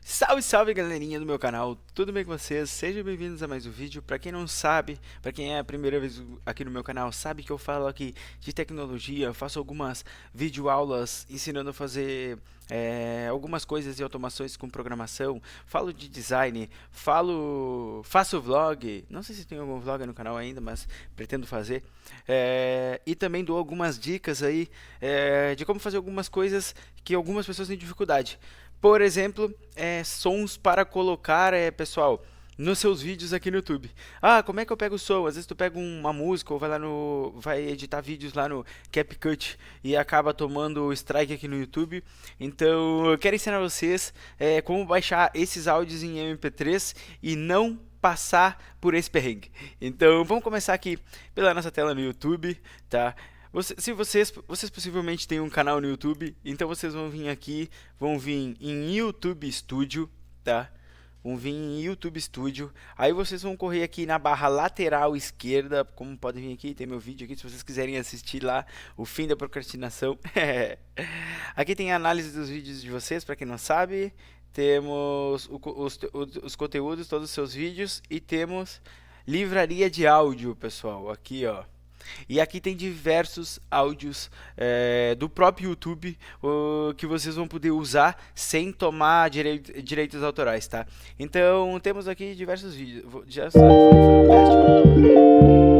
Salve, salve galerinha do meu canal, tudo bem com vocês? Sejam bem-vindos a mais um vídeo. Pra quem não sabe, pra quem é a primeira vez aqui no meu canal, sabe que eu falo aqui de tecnologia, eu faço algumas videoaulas ensinando a fazer algumas coisas e automações com programação, falo de design, faço vlog, não sei se tem algum vlog no canal ainda, mas pretendo fazer, e também dou algumas dicas aí de como fazer algumas coisas que algumas pessoas têm dificuldade. Por exemplo, sons para colocar, pessoal, nos seus vídeos aqui no YouTube. Ah, como é que eu pego o som? Às vezes tu pega uma música ou vai editar vídeos lá no CapCut e acaba tomando strike aqui no YouTube. Então, eu quero ensinar vocês como baixar esses áudios em MP3 e não passar por esse perrengue. Então, vamos começar aqui pela nossa tela no YouTube, tá? Se vocês possivelmente têm um canal no YouTube, então vocês vão vir aqui, vão vir em YouTube Studio, tá? Vão vir em YouTube Studio. Aí vocês vão correr aqui na barra lateral esquerda, como podem vir aqui, tem meu vídeo aqui, se vocês quiserem assistir lá, o fim da procrastinação. Aqui tem a análise dos vídeos de vocês, para quem não sabe. Temos os conteúdos, todos os seus vídeos e temos livraria de áudio, pessoal, aqui ó. E aqui tem diversos áudios do próprio YouTube que vocês vão poder usar sem tomar direitos autorais, tá? Então temos aqui diversos vídeos. Já sabe, vamos fazer um teste.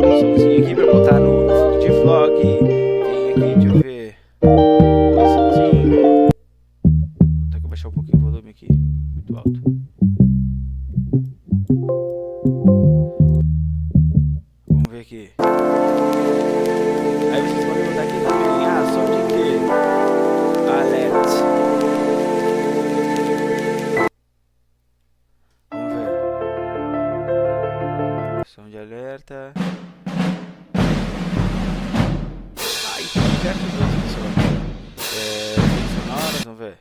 Um somzinho aqui pra botar no fundo de vlog. Tem aqui, deixa eu ver. Um somzinho. Vou ter que baixar um pouquinho o volume aqui. Muito alto. Vamos ver aqui. Aí vocês podem botar aqui também, som de quê? Alert. Vamos ver. Som de alerta. Ah, e tem diversos outros, pessoal. Efeitos sonoros, vamos ver.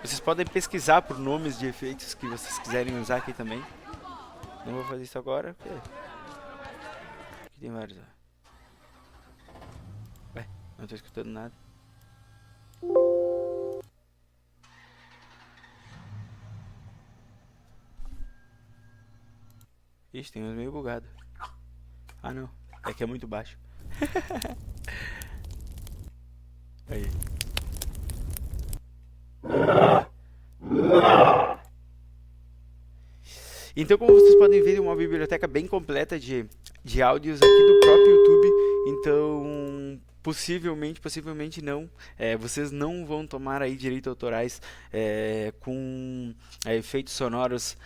Vocês podem pesquisar por nomes de efeitos que vocês quiserem usar aqui também. Não vou fazer isso agora, porque aqui tem vários, ó. Ué, não tô escutando nada. Ixi, tem uns meio bugado. Ah não, é que é muito baixo. Aí. Então, como vocês podem ver, é uma biblioteca bem completa de áudios aqui do próprio YouTube. Então, possivelmente não, vocês não vão tomar aí direitos autorais com efeitos sonoros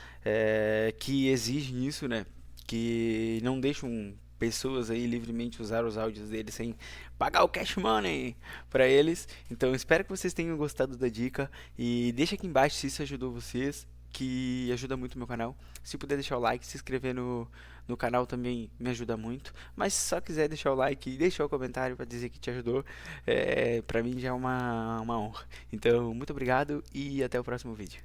que exigem isso, né? Que não deixam pessoas aí livremente usar os áudios deles sem pagar o cash money para eles. Então, espero que vocês tenham gostado da dica e deixa aqui embaixo se isso ajudou vocês, que ajuda muito o meu canal. Se puder deixar o like, se inscrever no canal também me ajuda muito. Mas se só quiser deixar o like e deixar o comentário para dizer que te ajudou, para mim já é uma honra. Então, muito obrigado e até o próximo vídeo.